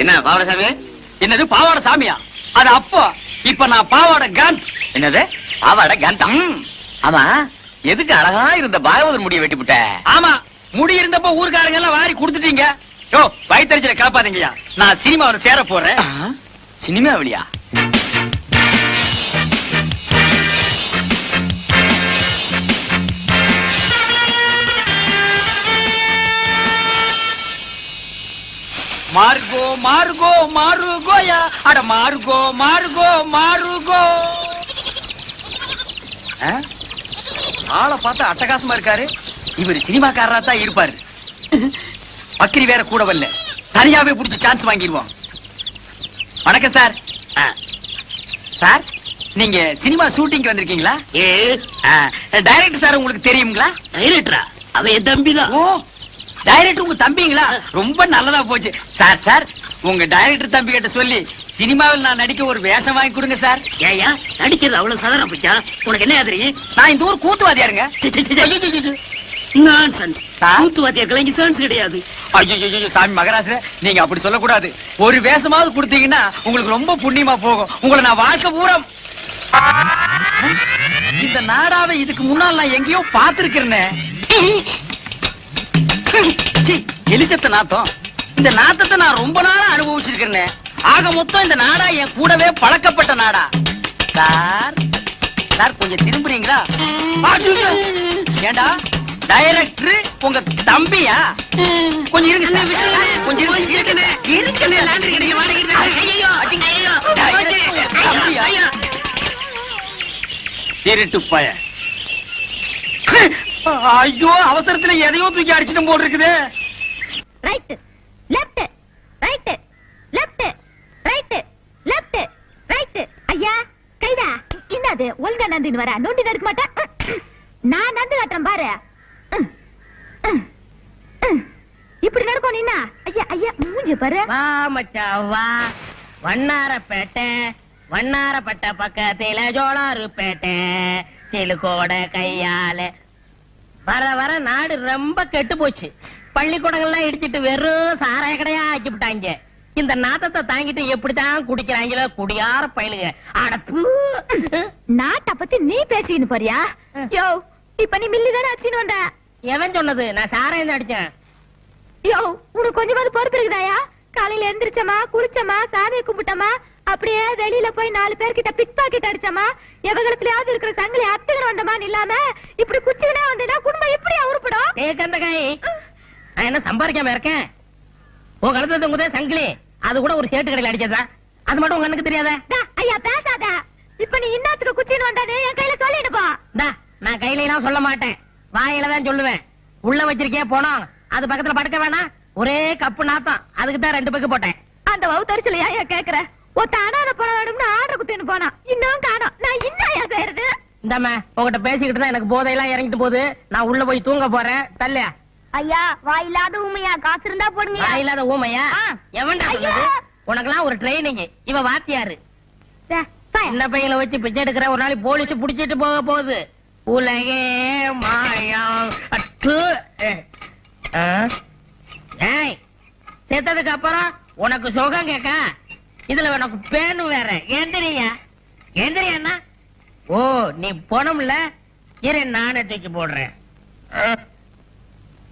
என்ன பாவாடை சாமி? என்னது பாவாடை சாமியா? அது அப்போ. இப்ப நான் பாவாடை காந்த். என்னது பாவாடை காந்தம்? ஆமா, எதுக்கு அழகா இருந்த பாகவதர் முடிய வெட்டி விட்ட? ஆமா, முடி இருந்தப்ப ஊர்க்காரங்க எல்லாம் வாரி கொடுத்துட்டீங்க. யோ, வயிற்றுல கிளப்பாதீங்கயா. நான் சினிமாவில் சேர போறேன். சினிமாவிலியா? மார்கோ மார்கோ மாருகோயா, அட மார்கோ மார்கோ மாருகோ. ஆளை பார்த்தா அட்டகாசமா இருக்காரு. இவர் சினிமாக்காரரா தான் இருப்பாரு. பக்கிரி வேற கூட வரல, தனியாவே புடிச்சு சான்ஸ் வாங்கிடுவோம். வணக்கம் சார். சார், நீங்க சினிமா ஷூட்டிங் வந்திருக்கீங்களா? டைரக்டர் சார் உங்களுக்கு தெரியுங்களா? டைரக்டரா? அவன் என் தம்பிதான். ஓ, டைரக்டர் உங்க தம்பிங்களா? ரொம்ப நல்லதா போச்சு சார். சார், உங்க டைரக்டர் தம்பி கிட்ட சொல்லி சினிமாவில் நான் நடிக்க ஒரு வேஷம் வாங்கி கொடுங்க சார். ஏயா, நடிக்கிறது அவ்வளவு சாதாரண போச்சா? உனக்கு என்ன தெரியும்? நான் இந்த ஊர் கூத்துவாதியாருங்க. கூத்துவாதியார்கள் இங்க சான்ஸ் கிடையாது. ஐயோ சாமி மகராச, நீங்க அப்படி சொல்லக்கூடாது. ஒரு வேஷமாவது கொடுத்தீங்கன்னா உங்களுக்கு ரொம்ப புண்ணியமா போகும். உங்களை நான் வாழ்க்கை பூரா இந்த நாடாவை இதுக்கு முன்னால் நான் எங்கேயோ பார்த்திருக்கிறேன்னு. எலிசத்த நாத்தம். இந்த நாத்தத்தை நான் ரொம்ப நாளா அனுபவிச்சிருக்கிறேன். ஆக மொத்தம் இந்த நாடா என் கூடவே பழக்கப்பட்ட நாடா. சார், சார் கொஞ்சம் திரும்புறீங்களா? ஏண்டா, டைரக்டர் உங்க தம்பியா? கொஞ்சம் இருங்க, கொஞ்சம் திருட்டு பய. ஐயோ, அவசரத்துல எதையோ தூக்கி அடிச்சிட்டு போல் இருக்குது. Right left right left right left right. ஐயா கைடா, என்னது ஒழுங்கா நந்தின்னு வர? நோண்டி நடக்க மாட்டேன். நான் நந்து காட்டுறேன் பாரு. இப்படி நடக்கும் நீனா? ஐயா ஐயா மூஞ்சி பாரு. வா மச்சான் வா. வண்ணாரப்பேட்டை, வண்ணாரப்பட்ட பக்கத்தில ஜோளாருப்பேட்டை, சிலுக்கோட கையால. வர வர நாடு ரொம்ப கெட்டு போச்சு. பள்ளிக்கூடங்கள்லாம் இடிச்சிட்டு வெறும் சாராய கடையா ஆக்கி விட்டாங்க. இந்த நாத்தத்தை தாங்கிட்டு எப்படித்தான் குடிக்கிறாங்களோ குடியார பயிலுங்க. அடப்பு, நாட்டை பத்தி நீ பேசின்னு போறியா? யோ, இப்ப நீ மில்லி தானே அடிச்சுன்னு வந்த. எவன் சொன்னது? நான் சாராயம் அடிச்சேன். யோ, உனக்கு கொஞ்சமாவது பொறுப்பு இருக்குதாயா? காலையில எந்திரிச்சமா, குளிச்சமா, சாமியை கும்பிட்டமா, அப்படியே வெளியில போய் 4 பேர்கிட்ட பிக் பாக்கெட் அடிச்சமா, எவங்களுக்குலயாவது இருக்கிற சங்கிலி அத்துக்கிற வந்தமான்னு இல்லாம இப்படி குச்சிக்கினே வந்தா குடும்பம் எப்படியா உருப்படும்? ஏகந்த கை, நான் என்ன சம்பாதிக்காம இருக்கேன்? உன் கழுத்துல தொங்குதே சங்கிலி, அது கூட ஒரு சேட்டு கடையில் அடிச்சதா? அது மட்டும் உங்க கண்ணுக்கு தெரியாதா? ஐயா பேசாத. இப்ப நீ இன்னத்துக்கு குச்சின்னு வந்தானே என் கையில சொல்லிடுப்பா. நான் கையில எல்லாம் சொல்ல மாட்டேன், வாயில தான் சொல்லுவேன். உள்ள வச்சிருக்கே போனோம், அது பக்கத்துல படுக்க வேணாம். ஒரே கப்பு நாத்தம், அதுக்கு தான் 2 பக்கு போட்டேன். அந்த வவுத்தரிச்சல ஏன் கேக்குற? ஒத்த அனாத போன வேணும்னு ஆர்டர் குத்தின்னு போனா, இன்னும் காணோம். நான் இன்னையா செய்யறது? இந்தாம உங்ககிட்ட பேசிக்கிட்டு தான் எனக்கு போதையெல்லாம் இறங்கிட்டு போகுது. நான் உள்ள போய் தூங்க போறேன். தல்லையா? ஐயா, வாயில்லாத ஊமையா, காசு இருந்தா போடுங்க. வாயில்லாத ஊமையா? எவன்டா சொன்னது? உனக்கெல்லாம் ஒரு ட்ரைனிங். இவ வாத்தியாரு. சின்ன பையல வச்சு பிச்சை எடுக்கிற, ஒரு நாளைக்கு போலீஸ் புடிச்சிட்டு போக போகுது. உலகே மாயம். செத்ததுக்கு அப்புறம் உனக்கு சுகம் கேட்க, இதுல உனக்கு பேனு வேற. எந்திரியா எந்திரியா? ஓ, நீ போனோம்ல, இரு நானே தூக்கி போடுறேன்.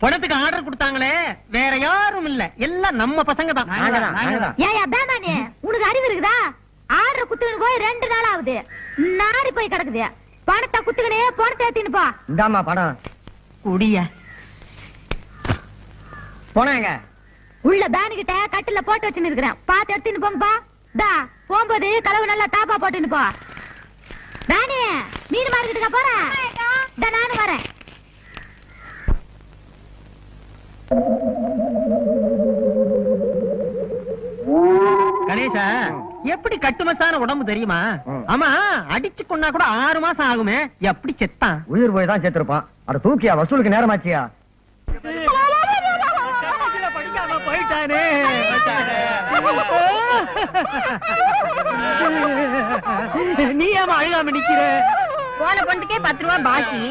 பணத்துக்கு ஆர்டர் கொடுத்தாங்களே, வேற யாரும் இல்ல, எல்லாம் நம்ம பசங்க தான். ஏயா பேமானே, உனக்கு அறிவு இருக்குதா? ஆர்டர் குத்துன்னு போய் 2 நாள் ஆகுது, நாரி போய் கிடக்குது. பணத்தை குத்துக்கனே, பணத்தை ஏத்தின்னு போ. இந்தாமா பணம் குடியா. போனாங்க உள்ள பேனு கிட்ட கட்டில போட்டு வச்சுன்னு இருக்கிறேன், பாத்து எடுத்துன்னு போங்கப்பா. டா போகும்போது கலவு நல்லா டாப்பா போட்டுன்னு போ. பேனே, மீன் மார்க்கெட்டுக்கா போறேன். நானும் வரேன். கணேசா, எப்படி கட்டுமசான உடம்பு தெரியுமா? ஆமா, அடிச்சு கொண்டா கூட 6 மாசம் ஆகுமே, எப்படி செத்தான்? உயிர் போய் தான் செத்துருப்பான். அட தூக்கியா, வசூலுக்கு நேரமாச்சியா? படிக்காம போயிட்டானே. நீ ஏமா அழுகாம நிக்கிற? போன பொண்ணுக்கே 10 ரூபாய் பாக்கி.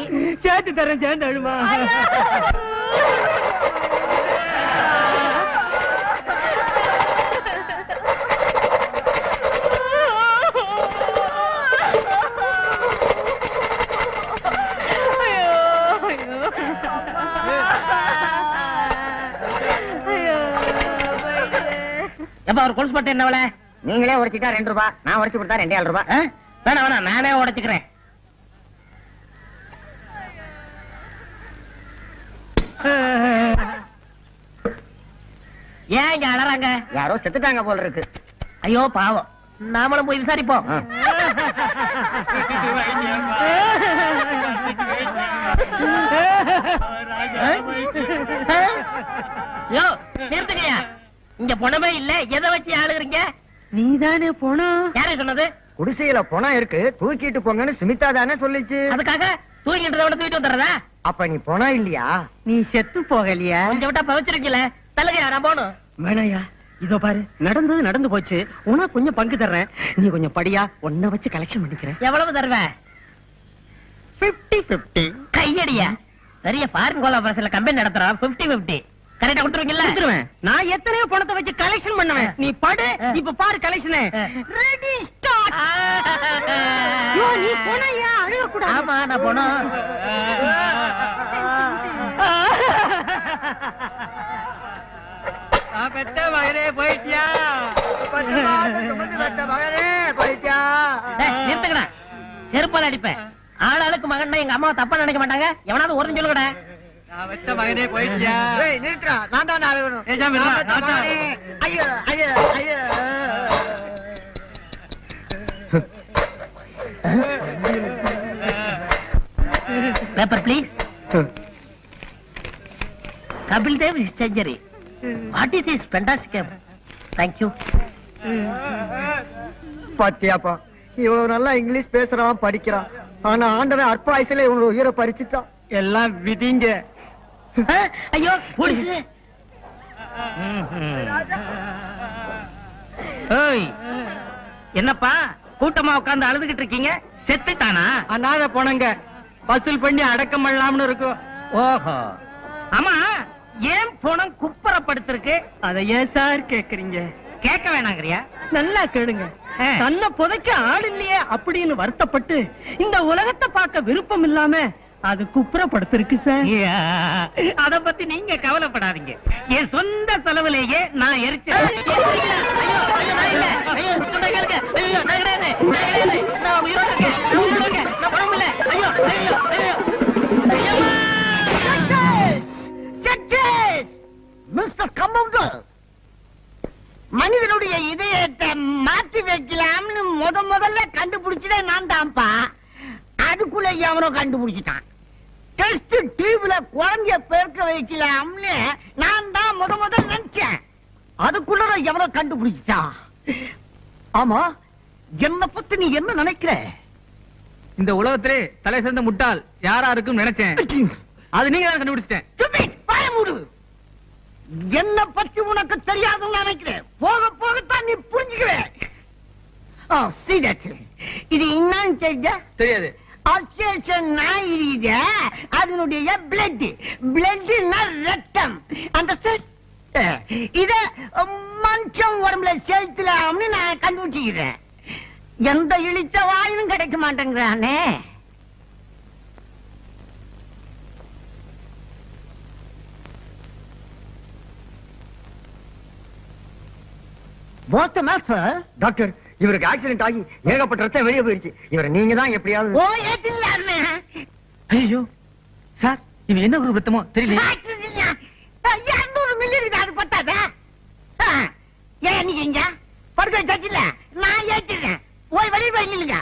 சேர்த்து தரேன், சேர்ந்து அழுமா. எப்ப அவர் கொலுசு பட்டு என்ன விலை? நீங்களே உடைச்சிட்டா 2 ரூபாய், நான் உடைச்சு கொடுத்தா 2 ரூபாய். வேணாம் வேணாம், நானே உடைச்சுக்கிறேன். ஏன் இங்க அழறாங்க? யாரோ செத்துட்டாங்க போல இருக்கு. ஐயோ பாவம், நாமளும் போய் விசாரிப்போம். யோ நிறுத்துங்கய்யா, இங்க பணமே இல்ல, எதை வச்சு ஆளுகிறீங்க? நீதானே போனோம். யாரே சொன்னது? குடிசையில பணம் இருக்கு, தூக்கிட்டு போங்கன்னு சுமிதா தானே சொல்லிச்சு. அதுக்காக தூக்கிட்டு விட தூக்கிட்டு வந்துடுறதா? அப்ப நீ பணம் இல்லையா? நீ செத்து போகலையா? கொஞ்சம் விட்டா பவிச்சிருக்கீங்களே, தள்ளுங்கய்யா, நான் போகணும். வேணையா, இதோ பாரு, நடந்தது நடந்து போச்சு. உனக்கு கொஞ்சம் பங்கு தர்றேன், நீ கொஞ்சம் படியா, உன்னை வச்சு கலெக்ஷன் பண்ணிக்கிறேன். எவ்வளவு தருவேன்? 50-50. கையடியா, பெரிய ஃபாரின் கோலாபரேஷன்ல கம்பெனி நடத்துறான். 50-50 கரெக்டா கொடுத்துருவீங்கல்ல? நான் எத்தனையோ பணத்தை வச்சு கலெக்ஷன் பண்ணுவேன். நீ படு, இப்ப பாரு கலெக்ஷன். Ready start. நீ போனையா? அழுக கூடாது. ஆமா, நான் போனோம். பெத்த மகனே போயிட்டியா? மகனே போயிட்டியா? நிறுத்துக்கடா, செருப்பால அடிப்பேன். ஆளாளுக்கு மகன் எங்க அம்மா தப்பா நினைக்க மாட்டாங்க. எவனாவது ஒரு சொல்லுங்கடா. பெத்த மகனே போயிட்டியா? நிறுத்துறா, நான் தான் அழுகணும். ஐயோ ஐயோ ஐயோ. Paper please. Kapil Dev is surgery. What is this fantastic? Thank you. பாத்தியாப்பா, இவ்வளவு நல்லா இங்கிலீஷ் பேசுறான், படிக்கிறான். ஆனா ஆண்டவன் அற்ப வயசுல இவங்க உயிரை பறிச்சுட்டான். எல்லாம் விதிங்க. ஐயோ போலீஸ். என்னப்பா கூட்டமா உட்கார்ந்து அழுதுகிட்டு இருக்கீங்க? செத்துட்டானா? அனாத போனங்க வசூல் பண்ணி அடக்கம் பண்ணலாம்னு இருக்கும். ஓஹோ, ஆமா, ஏன் பணம் குப்பரப்படுத்திருக்கு? அதை ஏன் சார் கேக்குறீங்க? கேட்க வேணாங்கறியா? நல்லா கேளுங்க. தன்னை புதைக்க ஆள் இல்லையே அப்படின்னு வருத்தப்பட்டு இந்த உலகத்தை பார்க்க விருப்பம் இல்லாம அது குப்புறப்படுத்திருக்கு சார். அத பத்தி நீங்க கவலைப்படாதீங்க. என் சொந்த செலவுலேயே நான் எரிச்சேன். மிஸ்டர் கம்பவுண்டர், மனிதனுடைய இதயத்தை மாத்தி வைக்கலாம்னு முதல்ல கண்டுபிடிச்சதே நான் தான்ப்பா. அதுக்குள்ள எவனோ கண்டுபிடிச்சிட்டான். டெஸ்ட் டியூப்ல குழந்தைய பெருக்க வைக்கலாம்னு நான் தான் முதல்ல நினைச்சேன். அதுக்குள்ள எவனோ கண்டுபிடிச்சிட்டான். ஆமா, என்ன பத்தி நீ என்ன நினைக்கிற? இந்த உலகத்திலே தலை சிறந்த முட்டாள் யாரா இருக்கும் நினைச்சேன். அது நீங்க தான் கண்டுபிடிச்சிட்டேன். வாய மூடு. என்ன பத்தி உனக்கு தெரியாதுன்னு நினைக்கிறேன். போக போகத்தான் நீ புரிஞ்சுக்குவேன். இது என்னன்னு தெரிஞ்ச? தெரியாது. அதனுடைய பிளட் ரத்தம். அந்த இத மனுஷன் உடம்புல செலுத்தலாம்னு நான் கண்டுபிடிச்சுக்கிறேன். எந்த இழிச்ச வாயிலும் கிடைக்க மாட்டேங்கிறானே. டாக்டர், இவருக்கு ஆக்சிடென்ட் ஆகி ஏகப்பட்ட ரத்தம் வெளியே போயிருச்சு. இவரை நீங்க தான் எப்படியாவது. ஐயோ சார், இவன் என்ன குரூப் ரத்தமோ தெரியல. 200 மில்லி இருக்கு, அது பத்தாதா? ஏன் நீங்க இங்க படுக்க வச்சாச்சுல, நான் ஏற்றிடுறேன். போய் வெளியே போய் நில்லுங்க.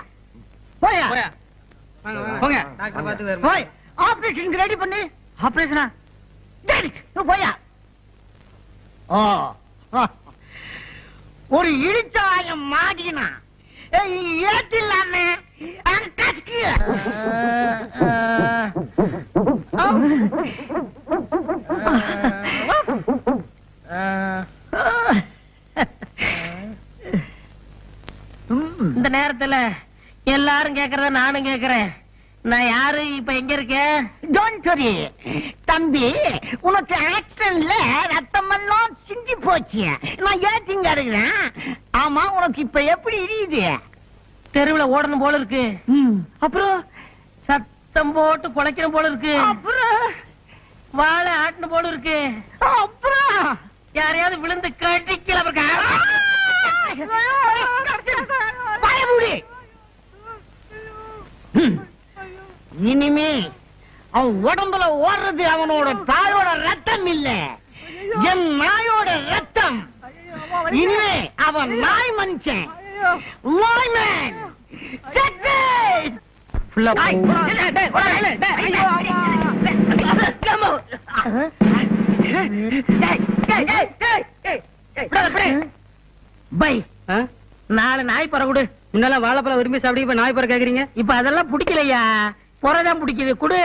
போயா போங்க. போய் ஆபரேஷனுக்கு ரெடி பண்ணு. ஆபரேஷனா? போயா. ஒரு இழிச்சாயம் மாடினா ஏத்தில்லாமே இந்த நேரத்துல எல்லாரும் கேக்குறத நானும் கேக்குறேன். நான் யாரு, இப்ப எங்க இருக்கேன்? டோன்ட் வரி தம்பி, உனக்கு ஆக்சிடென்ட்ல ரத்தமெல்லாம் சிந்தி போச்சு. நான் ஏத்திங்க இருக்கிறேன். ஆமா, உனக்கு இப்ப எப்படி இருக்குது? தெருவுல ஓடணும் போல இருக்கு. அப்புறம் சத்தம் போட்டு குலைக்கணும் போல இருக்கு. அப்புறம் வாழை ஆட்டணும் போல இருக்கு. அப்புறம் யாரையாவது விழுந்து கடிக்கல. பயமுடி. இனிமே அவன் உடம்புல ஓடுறது அவனோட தாயோட ரத்தம் இல்ல, என் நாயோட ரத்தம். இனிமே அவன் நாய் மனுஷன், நாய்மேன். சக்சஸ். பை, நாலு நாய் பற கொடு. முன்னெல்லாம் வாழைப்பழம் விரும்பி சாப்பிட்டு இப்ப நாய் பற கேக்குறீங்க. இப்ப அதெல்லாம் பிடிக்கலையா, புறதான் பிடிக்குது. குடு.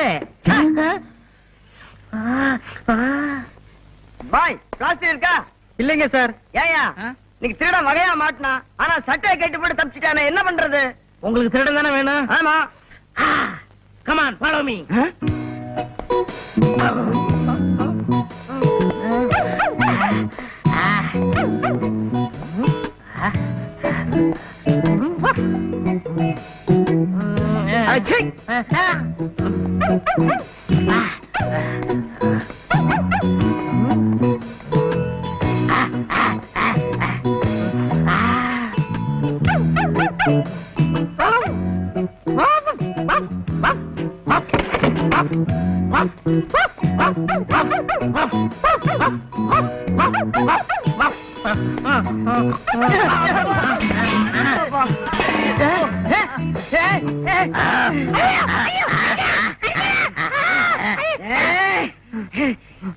பாய், பிளாஸ்டிக் இருக்கா? இல்லைங்க சார். ஏயா நீங்க திருட வகையா மாட்டினா, ஆனா சட்டையை கேட்டு போட்டு தப்பிச்சுட்டானே, என்ன பண்றது? உங்களுக்கு திருடன் தானே வேணும்? ஆமா. Come on, follow me.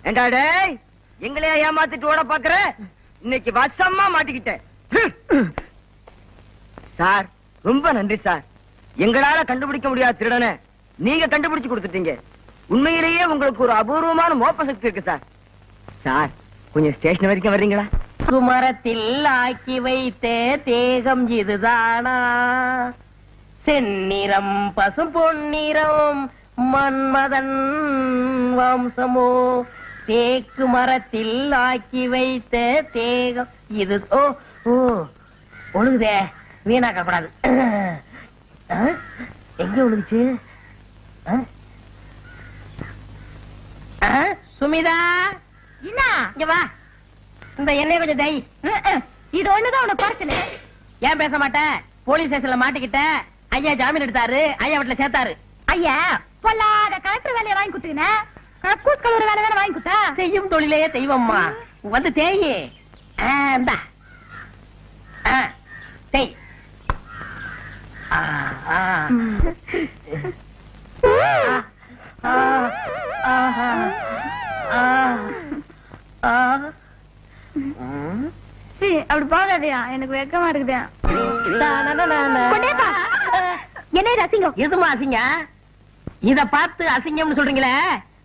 ஏண்டா டேய், எங்களையா ஏமாத்திட்டு ஓட பாக்குற? இன்னைக்கு வசமா மாட்டிக்கிட்டேன். சார், ரொம்ப நன்றி சார். எங்களால கண்டுபிடிக்க முடியாத திருடனை நீங்க கண்டுபிடிச்சு கொடுத்துட்டீங்க. உண்மையிலேயே உங்களுக்கு ஒரு அபூர்வமான மோப்ப சக்தி இருக்கு சார். சார், கொஞ்சம் ஸ்டேஷன் வரைக்கும் வர்றீங்களா? குமரத்தில் ஆக்கி வைத்த தேகம் இதுதானா, செந்நிறம் பசும் பொன்னிறம் மன்மதன் வம்சமோ, தேக்கு மரத்தில் ஆக்கி வைத்த தேகம் இது. ஓ ஓ, ஒழுகுதே, வீணாக்க கூடாது. எங்க ஒழுகுச்சு? சுமிதா, என்ன? இங்க வா. இந்த எண்ணெய் கொஞ்சம் தை. இது ஒண்ணுதான் உனக்கு பிரச்சனை. ஏன் பேச மாட்டேன்? போலீஸ் ஸ்டேஷன்ல மாட்டிக்கிட்ட. ஐயா ஜாமீன் எடுத்தாரு, ஐயா வீட்டுல சேர்த்தாரு. ஐயா, பொல்லாத கலெக்டர் வேலையை வாங்கி கொடுத்தீங்க, கூஸ் கலர் வேலை தானே வாங்கி கொடுத்தா? செய்யும் தொழிலே தெய்வம்மா. வந்து தேயி. இந்தா. தேய். அப்படி போகாதியா, எனக்கு வெக்கமா இருக்குதா. என்ன அசிங்கம்? எதுமா அசிங்க? இத பார்த்து அசிங்கம்னு சொல்றீங்களே,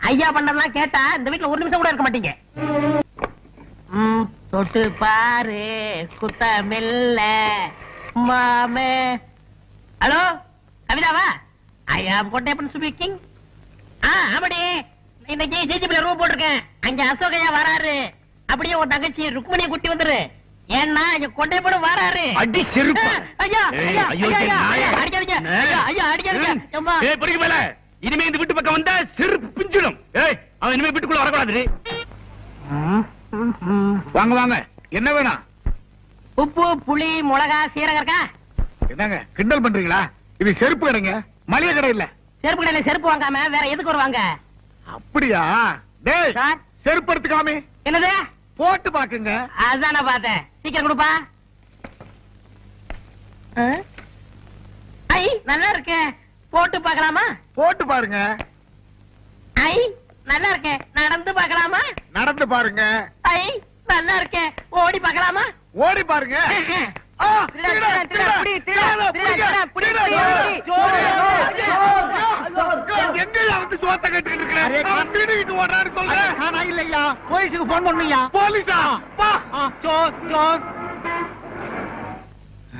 ஐயா பண்ணலாம் கேட்டா இந்த வீட்டுல ஒரு நிமிஷம் கூட இருக்க மாட்டீங்க. தொட்டு பாரு குத்தமில்ல மாமே. ஹலோ கவிதாவா? ஐயா கொட்டையப்பன் ஸ்பீக்கிங். ஆமாடி, இன்னைக்கு ஜிஜிபில ரூம் போட்டிருக்கேன். அங்க அசோகையா வராரு. அப்படியே உன் தங்கச்சி ருக்மணியை கூட்டி வந்துரு. ஏன்னா இங்க கொட்டையப்பனும் வராரு. அடி செருப்பு. ஐயா ஐயா ஐயோ, ஐயா நாயா. அடிக்காதீங்க. ஐயா அடிக்காதீங்க. அம்மா. ஏய், பொறுக்கி மேல. இனிமே இந்த வீட்டு பக்கம் வந்தா செருப்பு பிஞ்சிடும். ஏய், அவன் இனிமே வீட்டுக்குள்ள வரக்கூடாது. வாங்க வாங்க, என்ன வேணும்? உப்பு புளி மிளகா சீரகம் இருக்கா? என்னங்க கிண்டல் பண்றீங்களா? இது செருப்பு கடைங்க, மளிகை கடை இல்ல. செருப்பு கடையில செருப்பு வாங்காம வேற எதுக்கு வருவாங்க? அப்படியா? டேய், சார். செருப்பு எடுத்துக்காமே என்னது? போட்டு பாக்குங்க. அதான் நான் பார்த்தேன். சீக்கிரம் கொடுப்பா. ஐ நல்லா இருக்கே, போட்டு பார்க்கலாமா? போட்டு பாருங்க. ஐ நல்லா இருக்கே, நடந்து பார்க்கலாமா? நடந்து பாருங்க. ஐ நல்லா இருக்கே, ஓடி பார்க்கலாமா? ஓடி பாருங்க. எங்கயா வந்து சோத்த கேட்டுக்கிட்டு இருக்கிறேன்? இல்லையா, போலீஸுக்கு போன் பண்ணுயா. போலீஸா?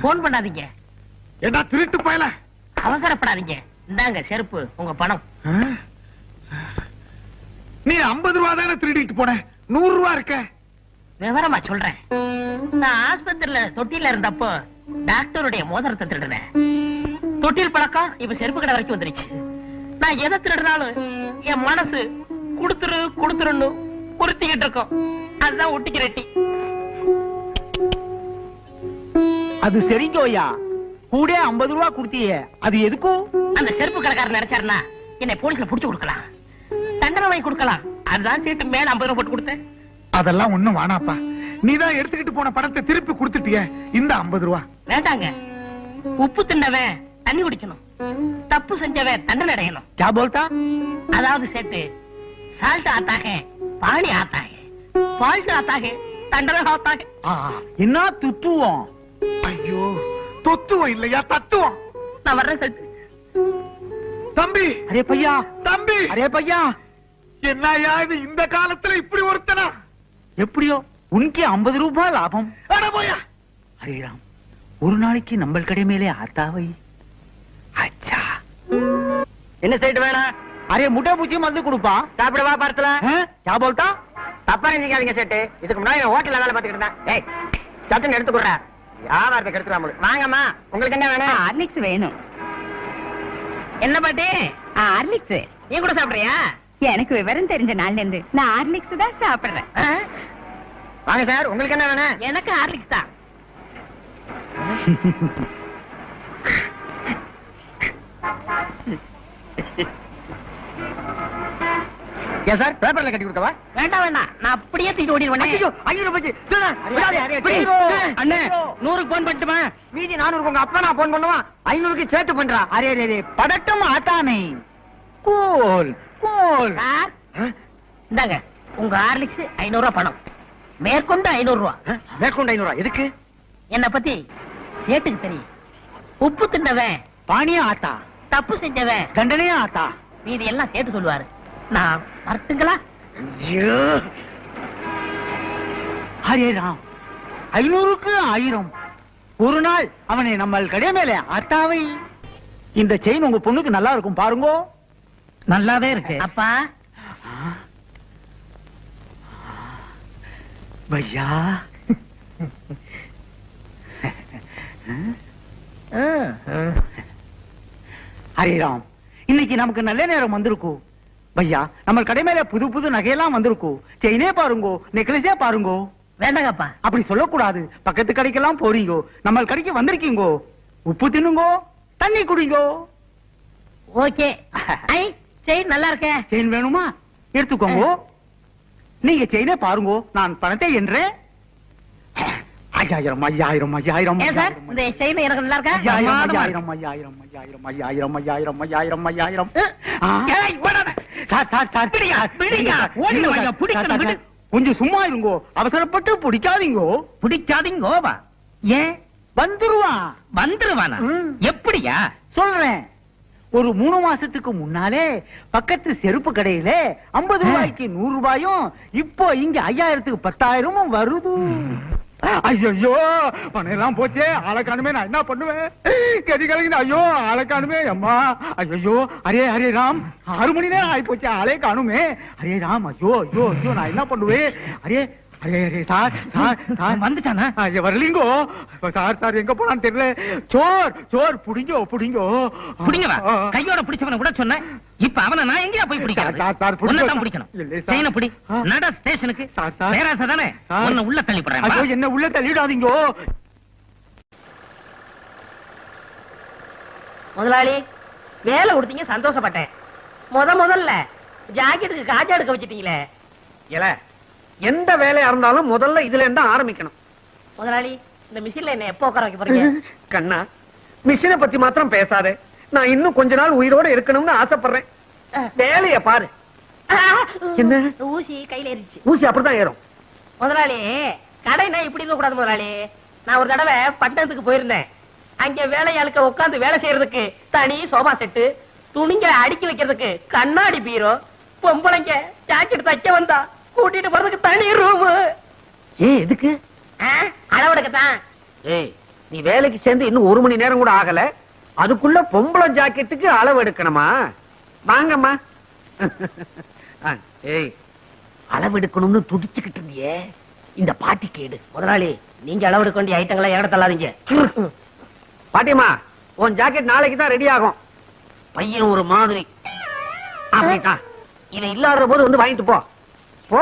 போன் பண்ணாதீங்க. என்ன திருட்டு பயல? அவசரப்படாதீங்க. இந்தாங்க செருப்பு, உங்க பணம். நீ 50 ரூபா தானே திருடிட்டு போன, 100 ரூபா இருக்க. விவரமா சொல்றேன். நான் ஆஸ்பத்திரியில தொட்டில இருந்தப்போ டாக்டருடைய மோதிரத்தை திருடுனேன். தொட்டில் பழக்கம் இப்ப செருப்பு கடை வரைக்கும் வந்துருச்சு. நான் எதை திருடினாலும் என் மனசு குடுத்துரு குடுத்துருன்னு குறுத்திக்கிட்டு இருக்கோம். அதுதான் ஒட்டிக்கு ரெட்டி. அது சரிங்கோயா, கூட 50 ரூபா கொடுத்தியே, அது எதுக்கும்? அந்த செருப்பு கடைக்காரர் நினைச்சாருன்னா என்னை போலீஸ்ல புடிச்சு கொடுக்கலாம், தண்டனை வாங்கி கொடுக்கலாம். அதுதான் சீட்டு மேல 50 ரூபா போட்டு கொடுத்தேன். அதெல்லாம் ஒண்ணும் வேணாப்பா. நீதான் எடுத்துக்கிட்டு போன பணத்தை திருப்பி கொடுத்துட்டிய. இந்த 50 ரூபா வேண்டாங்க. உப்பு தின்னவன் தண்ணி குடிக்கணும், தப்பு செஞ்சவன் தண்டனை அடையணும். क्या बोलता? அதாவது சேட்டு, சால்ட் ஆத்தாக பாணி ஆத்தாக, ஃபால்ட் ஆத்தாக தண்டனை ஆத்தாக. என்ன துத்துவோம்? ஐயோ, தொத்துவம் இல்லையா, தத்துவம். நான் வர்றேன் சேட்டு. தம்பி, அரே பையா, தம்பி, அரே பையா, என்னையா இது இந்த காலத்துல இப்படி ஒருத்தனா? எப்படியோ உனக்கு 50 ரூபாய் லாபம். அட போயா. அரே ராம், ஒரு நாளைக்கு நம்ம கடை மேலே ஆத்தாவை. அச்சா, என்ன சேட்டு வேணாம்? அரே முட்டை பூச்சி மருந்து கொடுப்பா. சாப்பிடவா பார்த்தல? क्या बोलता? தப்பா நினைக்காதீங்க சேட்டு, இதுக்கு முன்னாடி ஹோட்டல்ல வேலை பார்த்துக்கிட்டு இருந்தேன். ஏய், சட்டுன்னு எடுத்து கொடுறா, வியாபாரத்தை கெடுத்துறாம. வாங்கம்மா, உங்களுக்கு என்ன வேணும்? ஹார்லிக்ஸ் வேணும். என்ன பாட்டி? ஹார்லிக்ஸ். நீ கூட சாப்பிடுறியா? எனக்கு விவரம் தெரிஞ்ச நாள்ல இருந்து நான் ஹார்லிக்ஸ் தான் சாப்பிடுறேன். வாங்க சார், உங்களுக்கு என்ன வேணும்? எனக்கு ஹார்லிக்ஸ் தான். ஏன் சார், பேப்பர்ல கட்டி கொடுக்கவா? வேண்டாம் வேண்டாம், நான் அப்படியே தூக்கிட்டு ஓடிடுவேன். ஐயோ, 500 போச்சு. அண்ணே, 100க்கு போன் பண்ணட்டுமா? மீதி 400 உங்க அப்பா நான் போன் பண்ணுவான். 500க்கு சேர்த்து பண்றா. அரே அரே, பதட்டம் ஆட்டானே. Cool cool. சார், இந்தாங்க உங்க ஹார்லிக்ஸ் 500 ரூபாய் பணம், மேற்கொண்டு 500 ரூபாய். மேற்கொண்டு 500 ரூபாய் எதுக்கு? என்ன பத்தி சேட்டுக்கு தெரியும். உப்பு தின்னவன் பானியா ஆட்டா, தப்பு செஞ்சவன் தண்டனையா ஆட்டா. மீதி எல்லாம் சேர்த்து சொல்லுவாரு. நான் வரட்டுங்களா? ஐயோ, ஹரே ராம், 500க்கு 1000. ஒரு நாள் அவனை நம்ம கடை மேலே ஆட்டாவை. இந்த செயின் உங்க பொண்ணுக்கு நல்லா இருக்கும் பாருங்க. நல்லாவே இருக்கு அப்பா. பையா, ஹரே ராம், இன்னைக்கு நமக்கு நல்ல நேரம் வந்திருக்கும். பையா, நம்ம கடை மேல புது புது நகையெல்லாம் வந்திருக்கும். செயினே பாருங்கோ, நெக்லஸே பாருங்கோ. வேண்டாங்கப்பா. அப்படி சொல்லக்கூடாது. பக்கத்து கடைக்கெல்லாம் போறீங்கோ, நம்ம கடைக்கு வந்திருக்கீங்கோ. உப்பு தின்னுங்கோ, தண்ணி குடிங்கோ. ஓகே. ஐ, செயின் நல்லா இருக்கே. செயின் வேணுமா? எடுத்துக்கோங்க. நீங்க செயினே பாருங்கோ, நான் பணத்தை என்றேன். 5000 5000 5000. ஏன் சார், இந்த செயின் எனக்கு நல்லா இருக்கா? 5000 5000 5000 5000 5000 5000 5000. ஏய், ஓடாத. சார் சார் சார், பிடிங்க, பிடிங்க. ஓடிங்க வாங்க, பிடிக்கணும், விடு. கொஞ்சம் சும்மா இருங்கோ, அவசரப்பட்டு பிடிக்காதீங்கோ. பிடிக்காதீங்கோவா? ஏன்? வந்துருவான். வந்துருவானா? எப்படியா? சொல்றேன். ஒரு 3 மாசத்துக்கு முன்னாலே பக்கத்து செருப்பு கடையில 50 ரூபாய்க்கு 100 ரூபாயும், இப்போ இங்க 5000க்கு 10,000 வருது. ஐயோ, பணம் போச்சே, ஆளை காணுமே, நான் என்ன பண்ணுவேன்? கதி கலங்கின. ஐயோ, ஆளை காணுமே அம்மா. ஐயோ, அரே அரே ராம், 6 மணி நேரம் ஆகி போச்சு, ஆளே காணுமே. அரே ராம், ஐயோ ஐயோ ஐயோ, நான் என்ன பண்ணுவேன்? Array array array, sir sir sir வந்துட்டானா? வரலீங்கோ. சார் சார், எங்க போனான்னு தெரியல. சோர் சோர், புடிங்கோ புடிங்கோ. பிடிங்கவா? கையோட பிடிச்சவன கூட சொன்னேன். இப்ப அவனை நான் எங்கயா போய் பிடிக்கிறது? சார், சார், பிடிங்க. உன்னை தான் பிடிக்கணும். இல்லை, சார். செயினை பிடி. ஆ. நட ஸ்டேஷனுக்கு. Sir, sir. பேராசை தானே? சார். உன்னை உள்ள தள்ளி போடுறேன். ஐயோ, வா. என்ன உள்ள தள்ளிடாதீங்கோ. முதலாளி, வேலை கொடுத்தீங்க, சந்தோஷப்பட்டேன். முதல்ல ஜாக்கெட்டுக்கு காஜா எடுக்க வச்சிட்டீங்களே. எந்த வேலையா இருந்தாலும் முதல்ல இதுல இருந்தா ஆரம்பிக்கணும். முதலாளி, இந்த மிஷின்ல என்ன எப்போ உட்கார வைக்க போறீங்க? கண்ணா, மிஷினை பத்தி மாத்திரம் பேசாதே. நான் இன்னும் கொஞ்ச நாள் உயிரோட இருக்கணும்னு ஆசைப்படுறேன். வேலைய பாரு. என்ன? ஊசி கையில ஏறிச்சு. ஊசி அப்படிதான் ஏறும். முதலாளி, கடைனா இப்படி இருக்க கூடாது முதலாளி. நான் ஒரு தடவை பட்டணத்துக்கு போயிருந்தேன். அங்க வேலையாளுக்க உட்கார்ந்து வேலை செய்யறதுக்கு தனி சோபா செட்டு, துணிங்க அடுக்கி வைக்கிறதுக்கு கண்ணாடி பீரோ, பொம்பளைங்க ஜாக்கெட் தைக்க வந்தா கூட்டிட்டு போறதுக்கு தனி ரூம். எதுக்கு? அளவெடுக்கத்தான். ஏய், நீ வேலைக்கு சேர்ந்து இன்னும் 1 மணி நேரம் கூட ஆகல, அதுக்குள்ள பொம்பளை ஜாக்கெட்டுக்கு அளவு எடுக்கணுமா? வாங்கம்மா. ஏய், அளவு எடுக்கணும்னு துடிச்சுக்கிட்டு இருந்தியே, இந்த பாட்டி கேடு. முதலாளி, நீங்க அளவெடுக்க வேண்டிய ஐட்டங்களை இட தள்ளாதீங்க. பாட்டியம்மா, உன் ஜாக்கெட் நாளைக்கு தான் ரெடி ஆகும். பையன் ஒரு மாதிரி. அப்படிதான். இவன் இல்லாத போது வந்து வாங்கிட்டு போ. போ.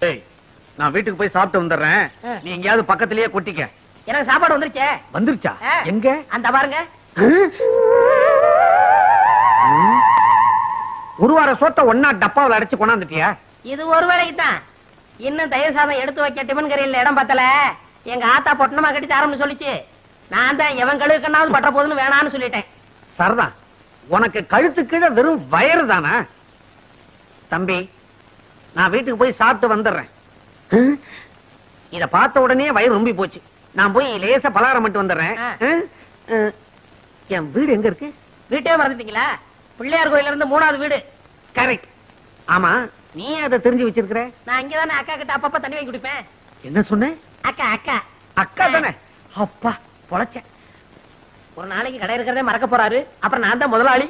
ஏய், நான் வீட்டுக்கு போய் சாப்பிட்டு வந்துடுறேன். நீ எங்கேயாவது பக்கத்திலேயே கொட்டிக்க. எனக்கு சாப்பாடு வந்துருச்சே. வந்துருச்சா? ஆ. எங்க? அந்த பாருங்க. ஒரு வார சோத்த ஒன்னா டப்பாவில் அடைச்சு கொண்டாந்துட்டியா? இது ஒரு வேளைக்கு தான். இன்னும் தயிர் சாதம் எடுத்து வைக்க டிபன் கரையில் இடம் பத்தல. எங்க ஆத்தா பொட்டணமா கட்டி ஆரம்பிச்சு சொல்லிச்சு. நான் தான் எவன் கழுவுக்கண்ணாவது பற்ற போதுன்னு வேணான்னு சொல்லிட்டேன். சரதா, உனக்கு கழுத்து கீழே வெறும் வயறு தானா? தம்பி, நான் வீட்டுக்கு போய் சாப்பிட்டு வந்துடுறேன். இத பார்த்த உடனே வயிறு ரொம்பி போச்சு. நான் போய் லேசா பலகாரம் மட்டும் வந்துடுறேன். என் வீடு எங்க இருக்கு? வீட்டே மறந்துட்டீங்களா? பிள்ளையார் கோயில இருந்து 3வது வீடு. கரெக்ட். ஆமா, நீ அதை தெரிஞ்சு வச்சிருக்கிற? நான் இங்கதானே அக்கா கிட்ட அப்பப்ப தண்ணி வாங்கி குடிப்பேன். என்ன சொன்ன? அக்கா அக்கா அக்கா தானே? அப்பா பொழைச்சேன். ஒரு நாளைக்கு கடை இருக்கிறதே மறக்க போறாரு. அப்புறம் நான் தான் முதலாளி.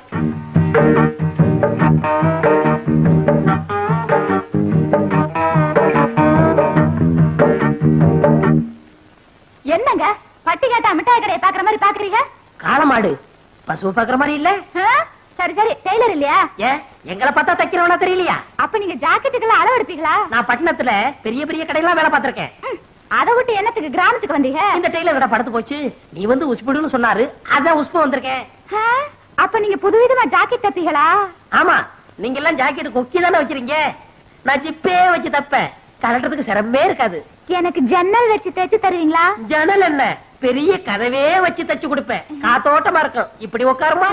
என்னங்க பட்டி கேட்டா மிட்டாய் கடையை பாக்குற மாதிரி பாக்குறீங்க? காளமாடு பசு பாக்குற மாதிரி இல்ல. சரி சரி, டெய்லர் இல்லையா? ஏன் எங்களை பார்த்தா தைக்கிறவனா தெரியலையா? அப்ப நீங்க ஜாக்கெட்டுக்கெல்லாம் அளவு எடுப்பீங்களா? நான் பட்டணத்துல பெரிய பெரிய கடையெல்லாம் வேலை பார்த்திருக்கேன். அதை விட்டு என்னத்துக்கு கிராமத்துக்கு வந்தீங்க? இந்த டெய்லர் கடை படுத்து போச்சு. நீ வந்து உஸ்புடுன்னு சொன்னாரு, அதான் உஸ்பு வந்திருக்கேன். அப்ப நீங்க புதுவிதமா ஜாக்கெட் தப்பீங்களா? ஆமா, நீங்க எல்லாம் ஜாக்கெட் கொக்கி தானே வச்சிருக்கீங்க. நான் ஜிப்பே வச்சு தப்பேன். கலட்டுறதுக்கு சிரமமே இருக்காது. எனக்கு ஜன்னல் வச்சு தைச்சு தருவீங்களா? ஜன்னல் என்ன, பெரிய கதவே வச்சு தச்சு கொடுப்பேன். காத்தோட்டமா இருக்கும். இப்படி உட்காருமா.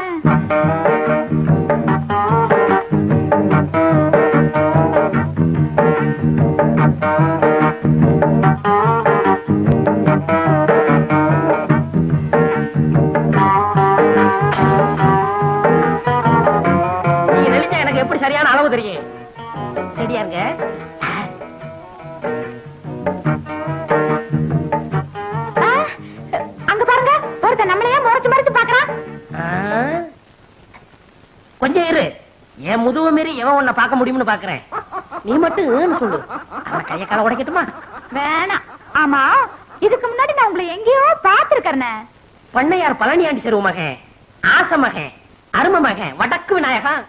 நீங்க நெளிச்சா எனக்கு எப்படி சரியான அளவு தெரியும். ரெடியா இருங்க. அங்க பாருங்க, ஒருத்தன் நம்மளையே முறைச்சு முறைச்சு பாக்குறான். கொஞ்சம் இரு. என் முதுவ மீறி எவன் உன்னை பார்க்க முடியும்னு பாக்குறேன். நீ மட்டும் சொல்லு. அவன் கைய கால உடைக்கட்டுமா? வேணாம். ஆமா, இதுக்கு முன்னாடி நான் உங்களை எங்கேயோ பாத்துருக்கேன். பண்ணையார் பழனியாண்டி செருவு மகன், ஆச மகன், அரும மகன், வடக்கு விநாயகன்.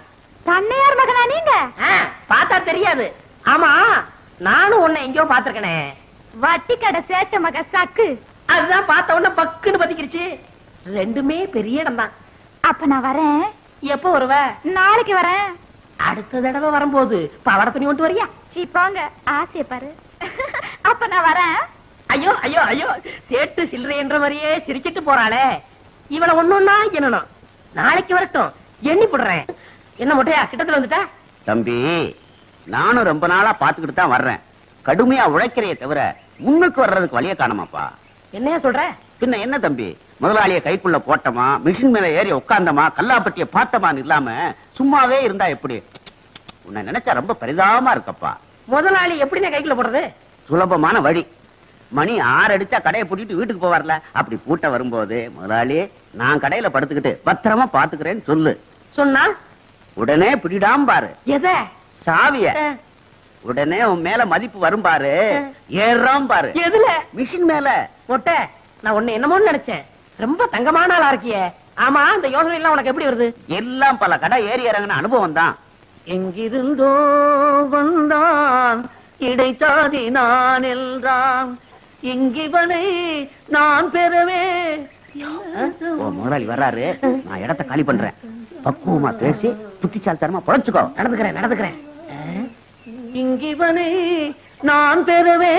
பண்ணையார் மகனா நீங்க? பார்த்தா தெரியாது. ஆமா, நானும் உன்னை எங்கேயோ பாத்துருக்கனே. வட்டி கடை சேட்ட மக சக்கு. அதுதான் பார்த்த உடனே பக்குன்னு பத்திக்கிடுச்சு. ரெண்டுமே பெரிய இடம் தான். அப்ப நான் வரேன். எப்ப வருவ? நாளைக்கு வரேன். அடுத்த தடவை வரும்போது பவட துணி கொண்டு வரியா? போங்க, ஆசைய பாரு. அப்ப நான் வரேன். ஐயோ ஐயோ ஐயோ, சேட்டு சில்லறை என்ற மாதிரியே சிரிச்சிட்டு போறாளே. இவளை ஒண்ணுன்னா என்னணும். நாளைக்கு வரட்டும், எண்ணி போடுறேன். என்ன மொட்டையா கிட்டத்துல வந்துட்டா? தம்பி, நானும் ரொம்ப நாளா பாத்துக்கிட்டு தான் வர்றேன். கடுமையா உழைக்கிறைய தவிர முன்னுக்கு வர்றதுக்கு வழிய காணமாப்பா. என்னையா சொல்ற? பின்ன என்ன தம்பி, முதலாளிய கைக்குள்ள போட்டமா, மிஷின் மேல ஏறி உட்கார்ந்தமா, கல்லாப்பட்டிய பார்த்தமான்னு இல்லாம சும்மாவே இருந்தா எப்படி? உன்னை நினைச்சா ரொம்ப பரிதாபமா இருக்கப்பா. முதலாளி எப்படின்னா கைக்குள்ள போடுறது? சுலபமான வழி. மணி 6 அடிச்சா கடையை பூட்டிட்டு வீட்டுக்கு போவார்ல, அப்படி பூட்ட வரும்போது முதலாளி நான் கடையில படுத்துக்கிட்டு பத்திரமா பாத்துக்கிறேன்னு சொல்லு. சொன்னா உடனே பிடிடாம பாரு. எதை? சாவிய. உடனே உன் மேல மதிப்பு வரும் பாரு. ஏறாம் பாரு. எதுல? மிஷின் மேல. மொட்டை, நான் உன்னை என்னமோன்னு நினைச்சேன். ரொம்ப தங்கமான ஆளா இருக்கியே. ஆமா, இந்த யோசனை எல்லாம் உனக்கு எப்படி வருது? எல்லாம் பல கடை ஏறி இறங்கின அனுபவம் தான். எங்கிருந்தோ வந்தான் இடைச்சாதி நான் என்றான், இங்கிவனை நான் பெறவே. முதலாளி வர்றாரு, நான் இடத்தை காலி பண்றேன். பக்குவமா பேசி புத்திசாலித்தனமா பொழைச்சுக்கோ. நடந்துக்கிறேன். இங்கிவனை நான் பெறவே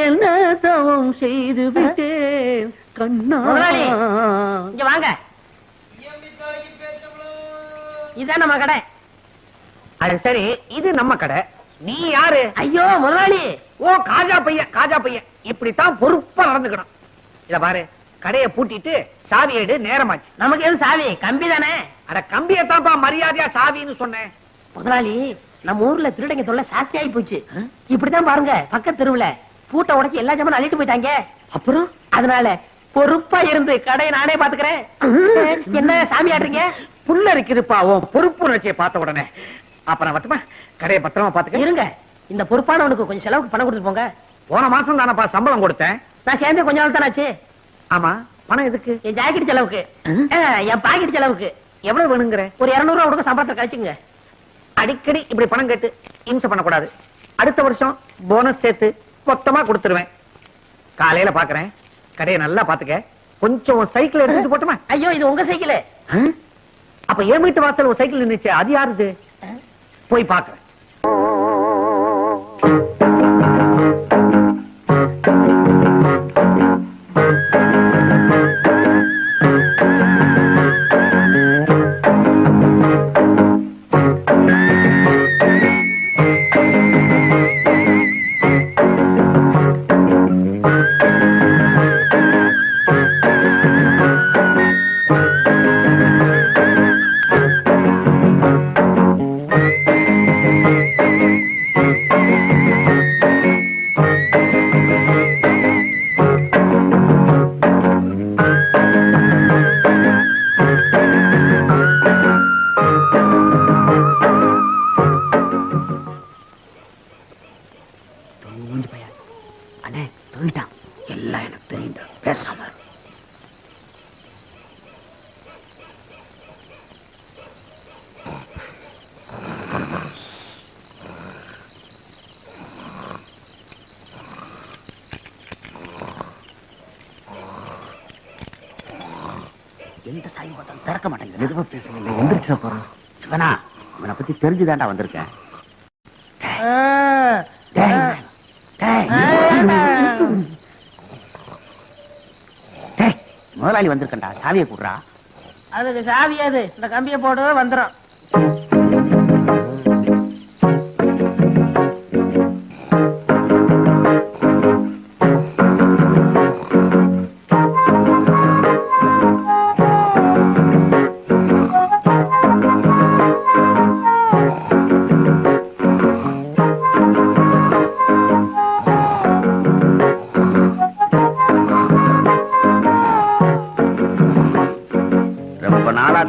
என்ன தவம் செய்து விட்டேன் கண்ணா. இங்க வாங்க, இதான் நம்ம கடை. அது சரி, இது நம்ம கடை. நீ யாரு? ஐயோ முதலாளி. ஓ, காஜா பையன். இப்படித்தான் பொறுப்பா நடந்துக்கணும். இத பாரு, கடையை பூட்டிட்டு சாவி எடு, நேரமாச்சு. நமக்கு எது சாவி? கம்பி தானே. அட, கம்பியத்தான்ப்பா மரியாதையா சாவின்னு சொன்னேன். முதலாளி, நம்ம ஊர்ல திருடங்க தொல்லை சாஸ்தி ஆகி போச்சு. இப்படித்தான் பாருங்க, பக்கத்து தெருவுல பூட்டை உடைச்சு எல்லா ஜாமான் அள்ளிட்டு போயிட்டாங்க. அப்புறம் அதனால பொறுப்பா இருந்து கடையை நானே பாத்துக்கிறேன். என்ன சாமி ஆடுறீங்க? புள்ள இருக்குதுப்பா உன் பொறுப்பு உணர்ச்சியை பார்த்த உடனே. அப்புறம் வட்டுமா, கடையை பத்திரமா பாத்துக்க. இருங்க, இந்த பொறுப்பானவனுக்கு கொஞ்சம் செலவுக்கு பணம் கொடுத்து போங்க. போன மாசம் தானப்பா சம்பளம் கொடுத்தேன். நான் சேர்ந்து கொஞ்ச நாள் தானே ஆச்சு. ஆமா, பணம் எதுக்கு? என் ஜாக்கெட் செலவுக்கு, என் பாக்கெட் செலவுக்கு. எவ்வளவு வேணுங்கிற? ஒரு 200 ரூபா கொடுக்க சம்பளத்தை கழிச்சுங்க. அடிக்கடி இப்படி பணம் கேட்டு இம்சை பண்ணக்கூடாது. அடுத்த வருஷம் போனஸ் சேர்த்து மொத்தமா கொடுத்துருவேன். காலையில பாக்குறேன். கடையை நல்லா பாத்துக்க. கொஞ்சம் சைக்கிள் எடுத்துட்டு போட்டுமா? ஐயோ இது உங்க சைக்கிள். அப்ப என் வீட்டு வாசல் ஒரு சைக்கிள் நின்னுச்சு, அது யாருது? போய் பாக்குறேன். எந்த சாய் பட்டம் திறக்க மாட்டேங்குது. எதுவும் பேசுறீங்க, எந்திரிச்சிட போறோம். சிவனா, இவனை பத்தி தெரிஞ்சுதாண்டா வந்திருக்கேன். முதலாளி வந்திருக்கா, சாவியை கூடுறா. அதுக்கு சாவியாது, இந்த கம்பியை போடு வந்துடும்.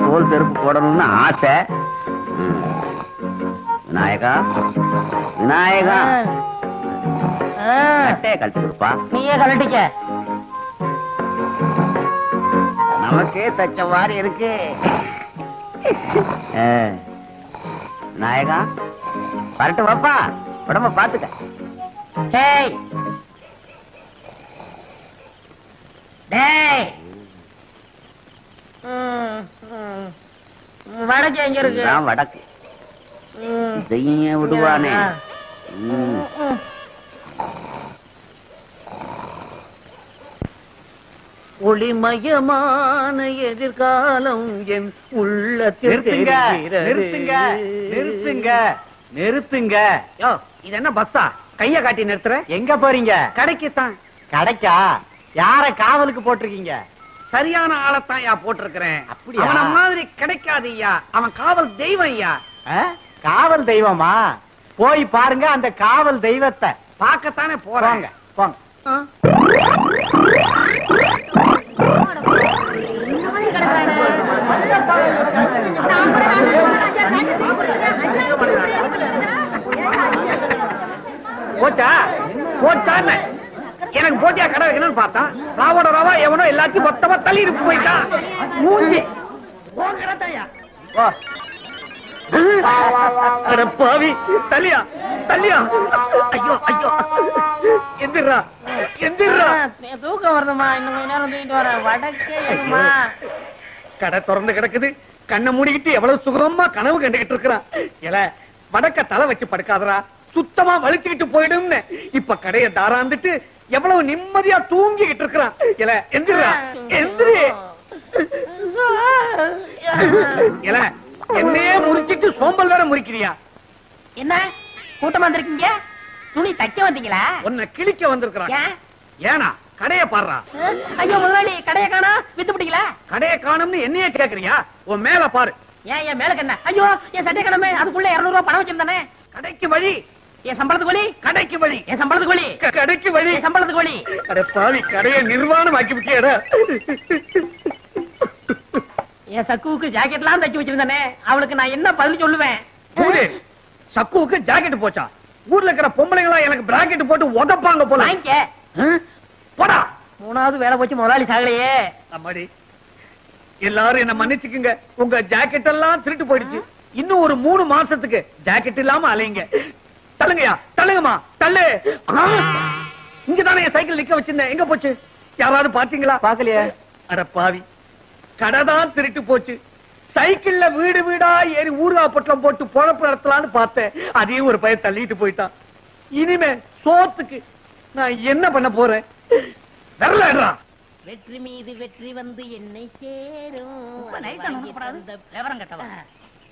தோல் செருப்பு போடணும்னு ஆசை. விநாயகா, விநாயகா, கழட்டி கொடுப்பா. நீயே கழட்டிக்க. நமக்கே தச்ச மாதிரி இருக்கு. விநாயகா, பரட்டு வாப்பா, உடம்ப பாத்துக்க. டேய் டேய், வடக்கு எங்க இருக்கு? வடக்கு. இதையே விடுவானே. ஒளிமயமான எதிர்காலம் என் உள்ளத்தில். நிறுத்துங்க. யோ, இது என்ன பஸ்ஸா? கைய காட்டி நிறுத்துற. எங்க போறீங்க? கடைக்குத்தான். கடைக்கா? யார காவலுக்கு போட்டிருக்கீங்க? சரியான ஆளத்தான் யா போட்டிருக்கிறேன். அவன மாதிரி கிடைக்காது ஐயா. அவன் காவல் தெய்வம் ஐயா. காவல் தெய்வமா? போய் பாருங்க அந்த காவல் தெய்வத்தை. பார்க்கத்தானே போறாங்க. போங்க. போச்சா? போச்சான்னு எனக்கு போட்டியா கடை வைக்கணும்னு பார்த்தா ராவோட ராவா எவனோ எல்லாத்தையும் மொத்தமா தள்ளி இருக்கு போயிட்டான். மூஞ்சி பாவி. தள்ளியா தள்ளியா. ஐயோ ஐயோ, எந்திரா எந்திரா. தூக்கம் வருதுமா, இன்னும் கொஞ்ச நேரம் தூக்கிட்டு வரேன். வடக்கே வருமா? கடை திறந்து கிடக்குது. கண்ணை மூடிக்கிட்டு எவ்வளவு சுகமா கனவு கண்டுகிட்டு இருக்கிறான். இல்ல வடக்க தலை வச்சு படுக்காதரா, சுத்தமா வலிச்சுக்கிட்டு போயிடும்னு இப்ப கடைய தாராந்துட்டு எவ்வளவு நிம்மதியா தூங்கிக்கிட்டு இருக்கிறான். இல்ல எந்திரா எந்திரி. இல்ல என்னையே முறிச்சிட்டு சோம்பல் வேற முறிக்கிறியா? என்ன கூட்டமா வந்திருக்கீங்க? துணி தைக்க வந்தீங்களா? உன்னை கிழிக்க வந்திருக்கிறான். ஏனா கடைய பாடுறா. ஐயோ முதலாளி, கடைய காணா, வித்து பிடிக்கல. கடைய காணும்னு என்னையே கேக்குறியா? உன் மேல பாரு. ஏன் என் மேல என்ன? ஐயோ என் சட்டை கடமை, அதுக்குள்ள 200 ரூபாய் பணம் வச்சிருந்தானே. கடைக்கு வழி. என் சம்பளத்துக்கு வழி. கடைக்கு வழி. என் சம்பளத்துக்கு வழி. கடைக்கு வழி. என் சம்பளத்துக்கு வழி. அட பாவி, கடையை நிர்வாணம் ஆக்கி விட்டியடா. என் சக்குவுக்கு ஜாக்கெட்லாம் தைச்சு வச்சிருந்தானே, அவளுக்கு நான் என்ன பதில் சொல்லுவேன்? சக்குவுக்கு ஜாக்கெட் போச்சா? ஊர்ல இருக்கிற பொம்பளைங்களா எனக்கு பிராக்கெட் போட்டு உதப்பாங்க போல. போடா. 3வது வேலை போச்சு, முதலாளி சாகலையே. அம்மாடி, எல்லாரும் என்ன மன்னிச்சுக்குங்க. உங்க ஜாக்கெட் எல்லாம் திருட்டு போயிடுச்சு. இன்னும் ஒரு 3 மாசத்துக்கு ஜாக்கெட் இல்லாம அலைங்க. தள்ளுங்கயா, தள்ளுங்கம்மா, தள்ளு. இங்கதானே என் சைக்கிள் நிக்க வச்சிருந்தேன், எங்க போச்சு? யாராவது பாத்தீங்களா? பாக்கலையே. அட பாவி, கடைதான் திருட்டு போச்சு. சைக்கிள்ல வீடு வீடா ஏறி ஊர்கா பொட்டலம் போட்டு பொழப்பு நடத்தலான்னு பார்த்தேன். அதையும் ஒரு பையன் தள்ளிட்டு போயிட்டான். இனிமே சோத்துக்கு நான் என்ன பண்ண போறேன்? வரலடா. வெற்றி மீது வெற்றி வந்து என்னை சேரும். விவரம் கட்டவா